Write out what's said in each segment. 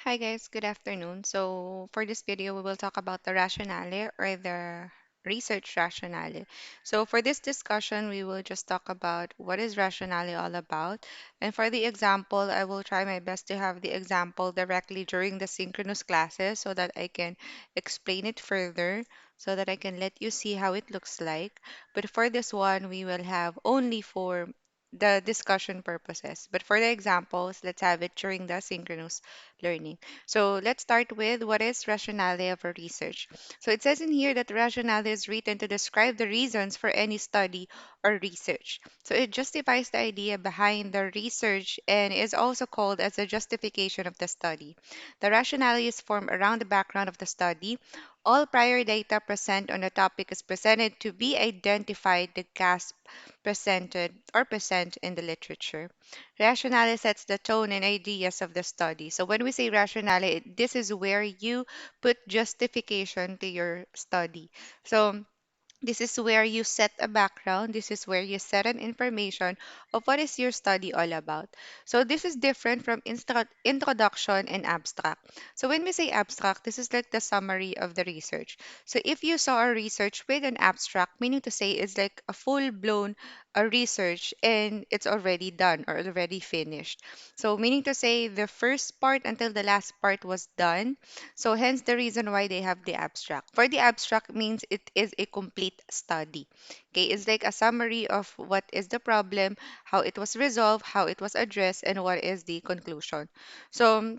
Hi guys, good afternoon. So for this video, we will talk about the rationale or the research rationale. So for this discussion, we will just talk about what is rationale all about. And for the example, I will try my best to have the example directly during the synchronous classes so that I can explain it further, so that I can let you see how it looks like. But for this one, we will have only for the discussion purposes. But for the examples, let's have it during the synchronous learning. So let's start with what is rationale of a research. So it says in here that rationale is written to describe the reasons for any study or research. So it justifies the idea behind the research and is also called as a justification of the study. The rationale is formed around the background of the study. All prior data present on the topic is presented to be identified the gasp presented or present in the literature. Rationale sets the tone and ideas of the study. So when we say rationale, this is where you put justification to your study. So this is where you set a background. This is where you set an information of what is your study all about. So this is different from introduction and abstract. So when we say abstract, this is like the summary of the research. So if you saw a research with an abstract, meaning to say it's like a full-blown research and it's already done or already finished. So meaning to say the first part until the last part was done, so hence the reason why they have the abstract. For the abstract means it is a complete study. Okay, it's like a summary of what is the problem, how it was resolved, how it was addressed, and what is the conclusion. So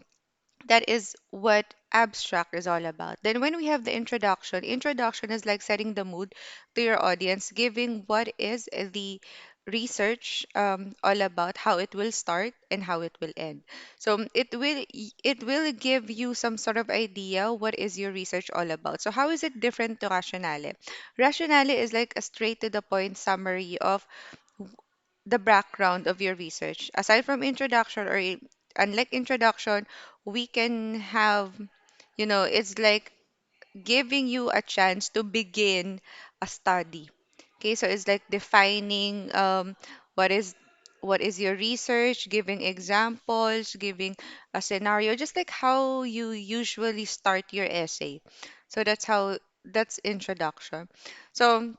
that is what abstract is all about. Then when we have the introduction is like setting the mood to your audience, giving what is the research all about, how it will start and how it will end. So it will give you some sort of idea what is your research all about. So how is it different to rationale? Rationale is like a straight to the point summary of the background of your research. Aside from introduction or unlike introduction, we can have, it's like giving you a chance to begin a study. Okay, so it's like defining what is what is your research, giving examples, giving a scenario, just like how you usually start your essay. So that's introduction. So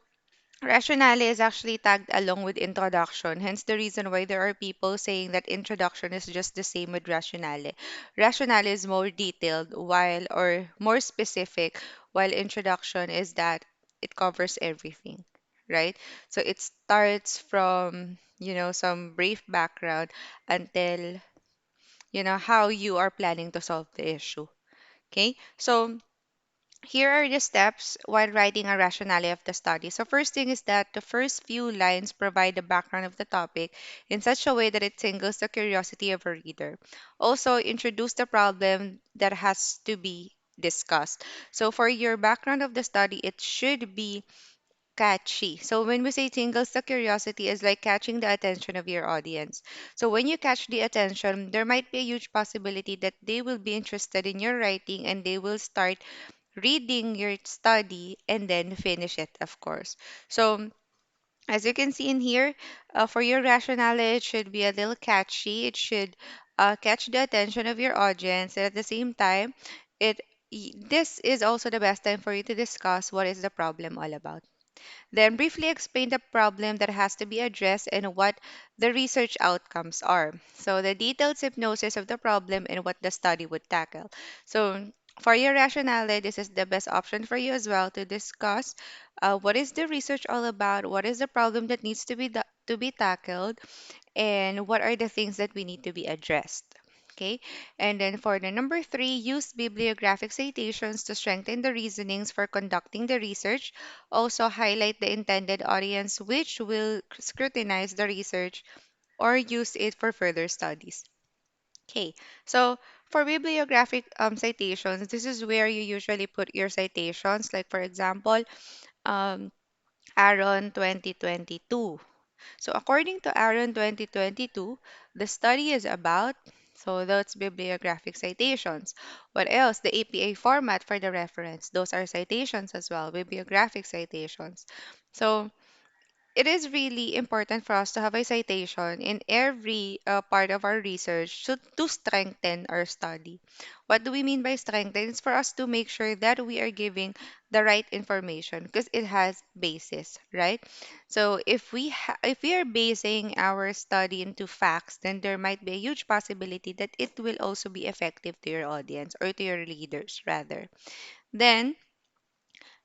rationale is actually tagged along with introduction, hence the reason why there are people saying that introduction is just the same with rationale. Rationale is more detailed while or more specific, while introduction is that it covers everything, right? So it starts from, some brief background until, how you are planning to solve the issue. Okay? So here are the steps while writing a rationale of the study. So first thing is that the first few lines provide the background of the topic in such a way that it tingles the curiosity of a reader. Also, introduce the problem that has to be discussed. So for your background of the study, it should be catchy. So when we say tingles the curiosity is like catching the attention of your audience. So when you catch the attention, there might be a huge possibility that they will be interested in your writing and they will start reading your study and then finish it, of course. So, as you can see in here, for your rationale, it should be a little catchy. It should catch the attention of your audience, and at the same time, it this is also the best time for you to discuss what is the problem all about. Then briefly explain the problem that has to be addressed and what the research outcomes are. So the detailed hypnosis of the problem and what the study would tackle. So for your rationale, this is the best option for you as well to discuss what is the research all about, what is the problem that needs to be tackled, and what are the things that we need to be addressed. Okay, and then for the number three, use bibliographic citations to strengthen the reasonings for conducting the research. Also, highlight the intended audience, which will scrutinize the research or use it for further studies. Okay, so for bibliographic citations, this is where you usually put your citations. Like, for example, um, Aaron 2022. So according to Aaron 2022, the study is about, so that's bibliographic citations. What else? The APA format for the reference. Those are citations as well, bibliographic citations. So it is really important for us to have a citation in every part of our research to strengthen our study. What do we mean by strengthen? It's for us to make sure that we are giving the right information because it has basis, right? So if we are basing our study into facts, then there might be a huge possibility that it will also be effective to your audience or to your readers rather. Then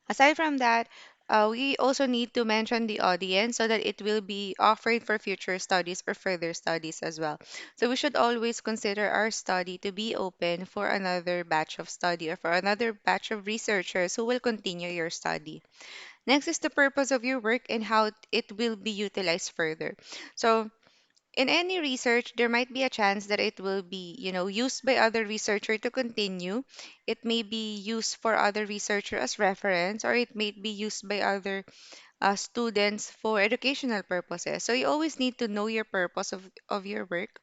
aside from that, we also need to mention the audience so that it will be offered for future studies or further studies as well. So we should always consider our study to be open for another batch of study or for another batch of researchers who will continue your study. Next is the purpose of your work and how it will be utilized further. So in any research, there might be a chance that it will be, used by other researcher to continue. It may be used for other researcher as reference, or it may be used by other students for educational purposes. So you always need to know your purpose of your work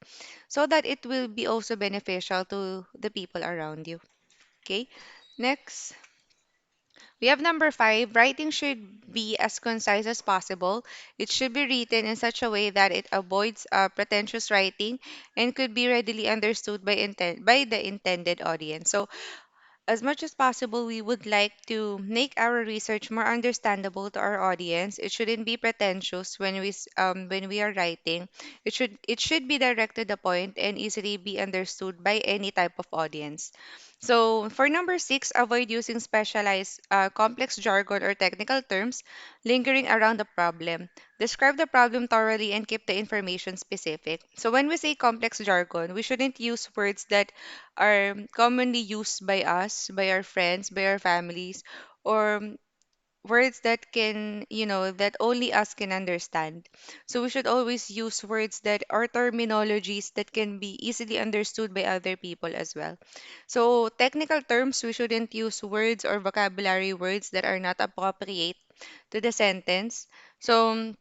so that it will be also beneficial to the people around you. Okay. Next, we have number five. Writing should be as concise as possible. It should be written in such a way that it avoids pretentious writing and could be readily understood by the intended audience. So as much as possible, we would like to make our research more understandable to our audience. It shouldn't be pretentious when we are writing. It should be direct to the point and easily be understood by any type of audience. So for number six, avoid using specialized, complex jargon or technical terms lingering around the problem. Describe the problem thoroughly and keep the information specific. So when we say complex jargon, we shouldn't use words that are commonly used by us, by our friends, by our families, or words that that only us can understand. So we should always use words that are terminologies that can be easily understood by other people as well. So technical terms, we shouldn't use words or vocabulary words that are not appropriate to the sentence. So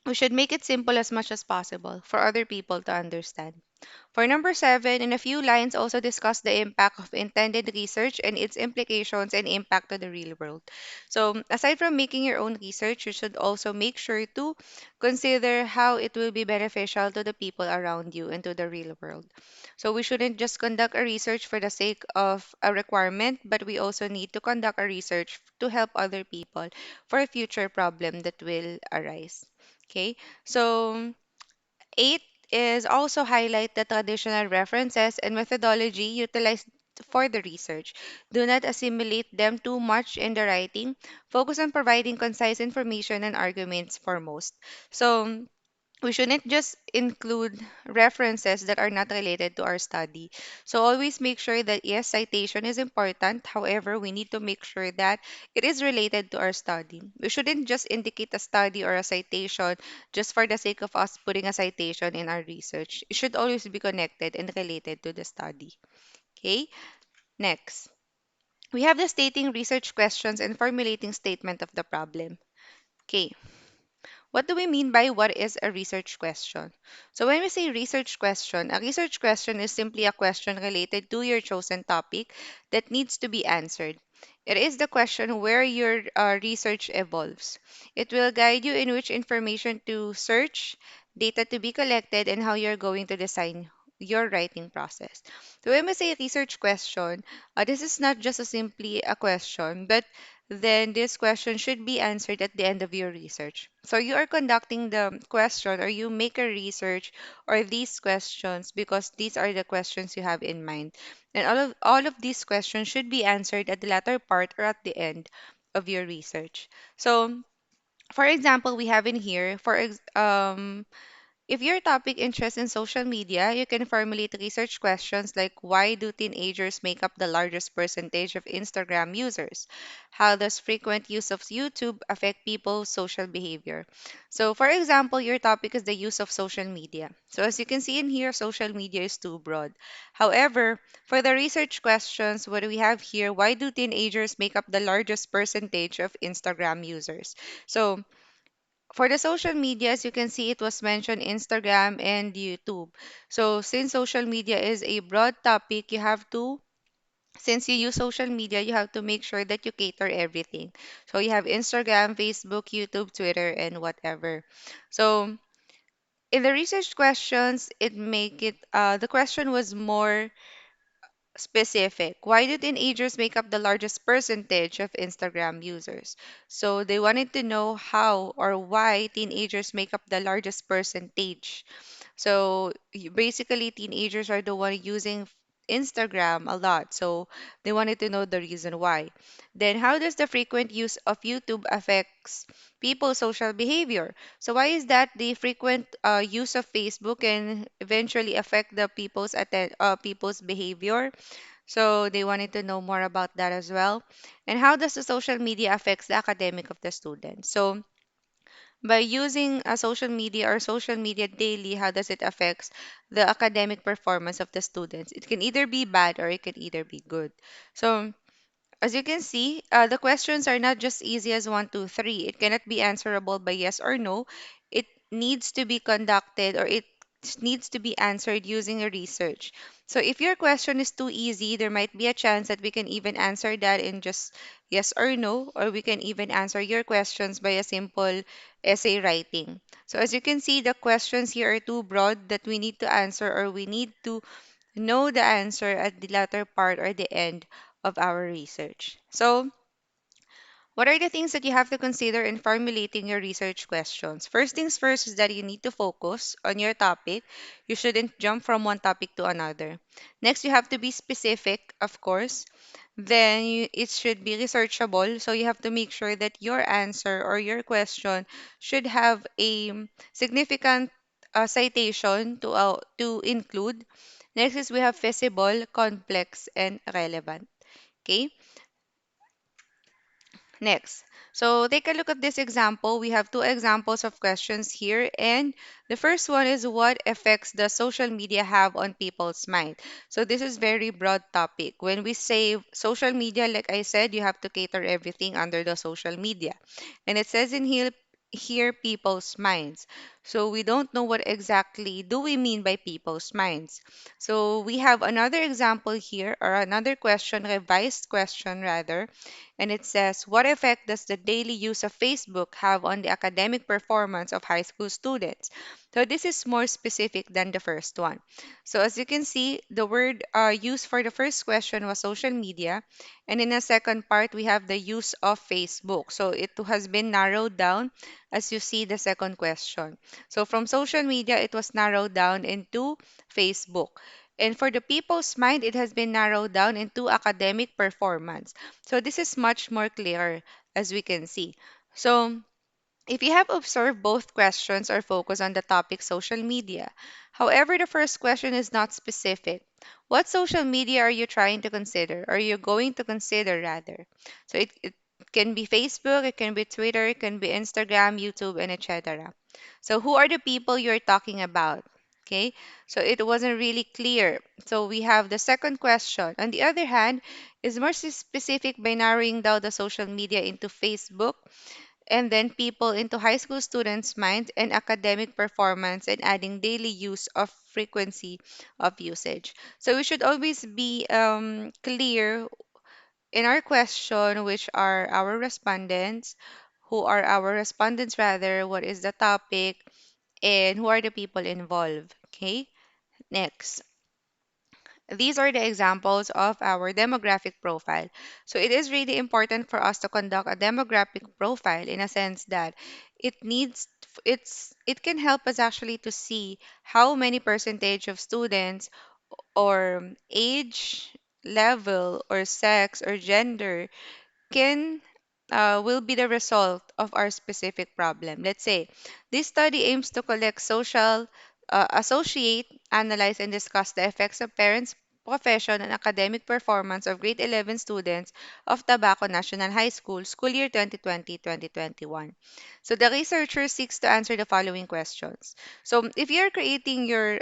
we should make it simple as much as possible for other people to understand. For number seven, in a few lines, also discuss the impact of intended research and its implications and impact to the real world. So, aside from making your own research, you should also make sure to consider how it will be beneficial to the people around you and to the real world. So, we shouldn't just conduct a research for the sake of a requirement, but we also need to conduct a research to help other people for a future problem that will arise. Okay, so 8 is also highlight the traditional references and methodology utilized for the research. Do not assimilate them too much in the writing. Focus on providing concise information and arguments foremost. So, we shouldn't just include references that are not related to our study. So always make sure that yes, citation is important. However, we need to make sure that it is related to our study. We shouldn't just indicate a study or a citation just for the sake of us putting a citation in our research. It should always be connected and related to the study. Okay, next. We have the stating research questions and formulating statement of the problem. Okay, what do we mean by what is a research question? So when we say research question, a research question is simply a question related to your chosen topic that needs to be answered. It is the question where your research evolves. It will guide you in which information to search, data to be collected, and how you're going to design your writing process. So when we say research question, this is not just simply a question, but then this question should be answered at the end of your research. So you are conducting the question or you make a research or these questions because these are the questions you have in mind. And all of these questions should be answered at the latter part or at the end of your research. So for example, we have in here if your topic interests in social media, you can formulate research questions like why do teenagers make up the largest percentage of Instagram users? How does frequent use of YouTube affect people's social behavior? So, for example, your topic is the use of social media. So, as you can see in here, social media is too broad. However, for the research questions, what do we have here? Why do teenagers make up the largest percentage of Instagram users? So, for the social medias, you can see it was mentioned Instagram and YouTube. So since social media is a broad topic, you have to Since you use social media, you have to make sure that you cater everything. So you have Instagram, Facebook, YouTube, Twitter, and whatever. So in the research questions, the question was more specific. Why do teenagers make up the largest percentage of Instagram users? So they wanted to know how or why teenagers make up the largest percentage. So basically, teenagers are the one using Instagram a lot. So they wanted to know the reason why. Then, how does the frequent use of YouTube affects people's social behavior? So why is that the frequent use of Facebook can eventually affect the people's behavior? So they wanted to know more about that as well. And how does the social media affects the academic of the student? So by using a social media or social media daily, how does it affects the academic performance of the students? It can either be bad or it can either be good. So as you can see, the questions are not just easy as one, two, three. It cannot be answerable by yes or no. It needs to be conducted or it needs to be answered using a research. So if your question is too easy, there might be a chance that we can even answer that in just yes or no, or we can even answer your questions by a simple essay writing. So as you can see, the questions here are too broad that we need to answer or we need to know the answer at the latter part or the end of our research. So, what are the things that you have to consider in formulating your research questions? First things first is that you need to focus on your topic. You shouldn't jump from one topic to another. Next, you have to be specific, of course. Then it should be researchable. So you have to make sure that your answer or your question should have a significant citation to include. Next is we have feasible, complex, and relevant. Okay. Next, so take a look at this example. We have two examples of questions here, and the first one is what effects does social media have on people's mind? So this is very broad topic. When we say social media, like I said, you have to cater everything under the social media. And it says in here people's minds. So we don't know what exactly do we mean by people's minds. So we have another example here or another question, revised question rather, and it says, what effect does the daily use of Facebook have on the academic performance of high school students? So this is more specific than the first one. So as you can see, the word used for the first question was social media, and in the second part, we have the use of Facebook. So it has been narrowed down as you see the second question. So from social media, it was narrowed down into Facebook. And for the people's mind, it has been narrowed down into academic performance. So this is much more clear as we can see. So if you have observed, both questions are focused on the topic social media. However, the first question is not specific. What social media are you trying to consider? Are you going to consider rather? So it can be Facebook, it can be Twitter, it can be Instagram, YouTube, and etc. So who are the people you're talking about? Okay, so it wasn't really clear. So we have the second question. On the other hand, is more specific by narrowing down the social media into Facebook and then people into high school students' minds and academic performance and adding daily use of frequency of usage. So we should always be clear in our question, which are our respondents, who are our respondents rather, what is the topic, and who are the people involved. Okay, next. These are the examples of our demographic profile. So it is really important for us to conduct a demographic profile in a sense that it can help us actually to see how many percentage of students or age level or sex or gender can will be the result of our specific problem. Let's say this study aims to associate, analyze, and discuss the effects of parents' profession and academic performance of grade 11 students of Tabaco National High School, school year 2020-2021. So the researcher seeks to answer the following questions. So if you're creating your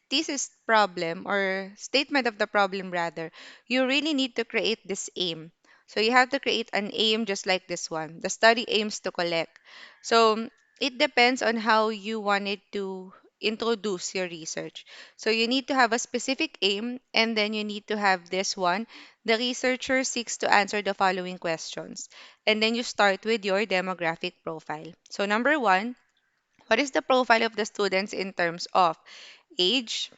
thesis problem or statement of the problem rather, you really need to create this aim. So you have to create an aim just like this one. The study aims to collect. So it depends on how you wanted to introduce your research. So you need to have a specific aim, and then you need to have this one. The researcher seeks to answer the following questions. And then you start with your demographic profile. So number one, what is the profile of the students in terms of age,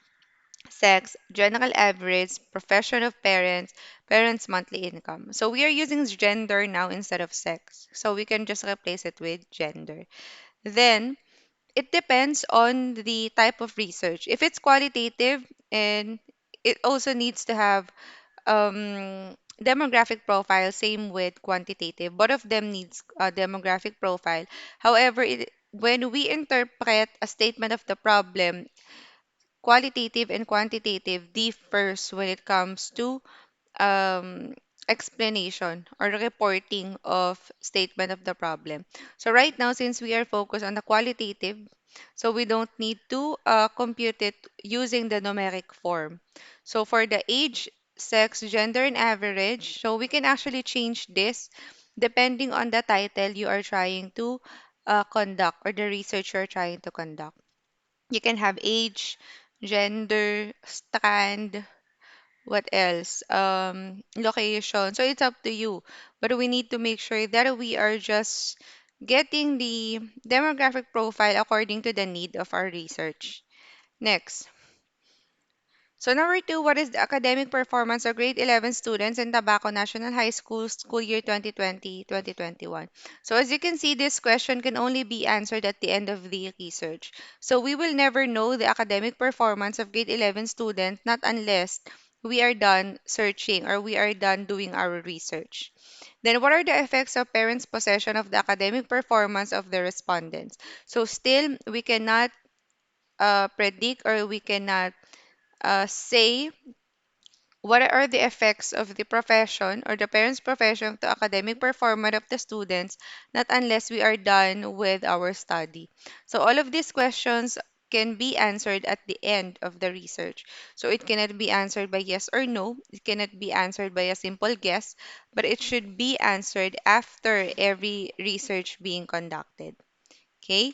sex, general average, profession of parents, parents' monthly income? So we are using gender now instead of sex. So we can just replace it with gender. Then it depends on the type of research. If it's qualitative, and it also needs to have demographic profile, same with quantitative. Both of them needs a demographic profile. However, when we interpret a statement of the problem, qualitative and quantitative differs when it comes to um, explanation or reporting of statement of the problem. So right now, since we are focused on the qualitative, so we don't need to compute it using the numeric form. So for the age, sex, gender, and average, so we can actually change this depending on the title you are trying to conduct, or the research you're trying to conduct. You can have age, gender, strand, what else? Location. So it's up to you. But we need to make sure that we are just getting the demographic profile according to the need of our research. Next. So number two, what is the academic performance of grade 11 students in Tabaco National High School school year 2020-2021? So as you can see, this question can only be answered at the end of the research. So we will never know the academic performance of grade 11 student not unless we are done searching, or we are done doing our research. Then what are the effects of parents' possession of the academic performance of the respondents? So still, we cannot predict, or we cannot say what are the effects of the profession or the parents' profession to academic performance of the students, not unless we are done with our study. So all of these questions can be answered at the end of the research. So it cannot be answered by yes or no. It cannot be answered by a simple guess, but it should be answered after every research being conducted. Okay?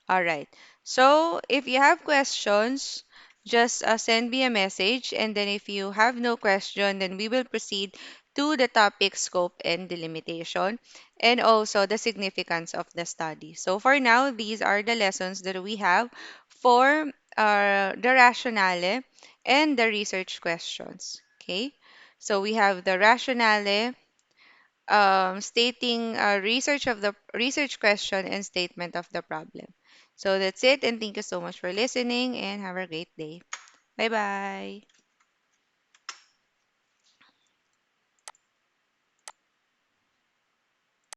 All right. So if you have questions, just send me a message. And then if you have no question, then we will proceed to the topic scope and delimitation, and also the significance of the study. So for now, these are the lessons that we have for the rationale and the research questions. Okay. So we have the rationale, stating research of the research question and statement of the problem. So that's it, and thank you so much for listening, and have a great day. Bye bye.